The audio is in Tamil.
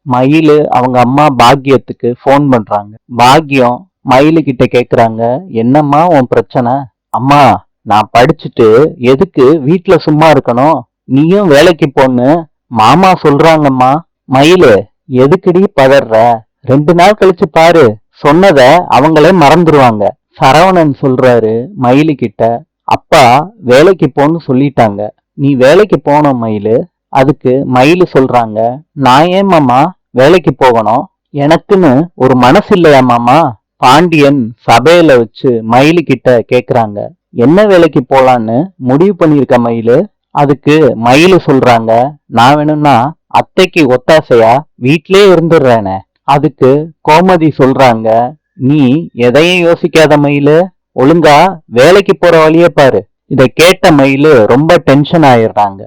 மயிலு அவங்க அம்மா பாக்கியத்துக்கு ஃபோன் பண்றாங்க. பாக்கியம் மயிலு கிட்ட கேக்குறாங்க, என்னம்மா உன் பிரச்சனை? அம்மா, நான் படிச்சுட்டு எதுக்கு வீட்ல சும்மா இருக்கணும், நீயும் வேலைக்கு போன்னு மாமா சொல்றாங்கம்மா. மயிலு, எதுக்குடி பதற? 2 நாள் கழிச்சு பாரு, சொன்னத அவங்களே மறந்துருவாங்க. சரவணன் சொல்றாரு மயிலு கிட்ட, அப்பா வேலைக்கு போன்னு சொல்லிட்டாங்க, நீ வேலைக்கு போன மயிலு. அதுக்கு மயிலு சொல்றாங்க, நான் ஏன் மாமா வேலைக்கு போகணும், எனக்குன்னு ஒரு மனசு இல்லையா மாமா? பாண்டியன் சபையில வச்சு மயிலு கிட்ட கேக்குறாங்க, என்ன வேலைக்கு போலான்னு முடிவு பண்ணிருக்க மயிலு? அதுக்கு மயிலு சொல்றாங்க, நான் வேணும்னா அத்தைக்கு ஒத்தாசையா வீட்லயே இருந்துடுறேனே. அதுக்கு கோமதி சொல்றாங்க, நீ எதையும் யோசிக்காத மயிலு, ஒழுங்கா வேலைக்கு போற வழிய பாரு. இத கேட்ட மயிலு ரொம்ப டென்ஷன் ஆயிடுறாங்க.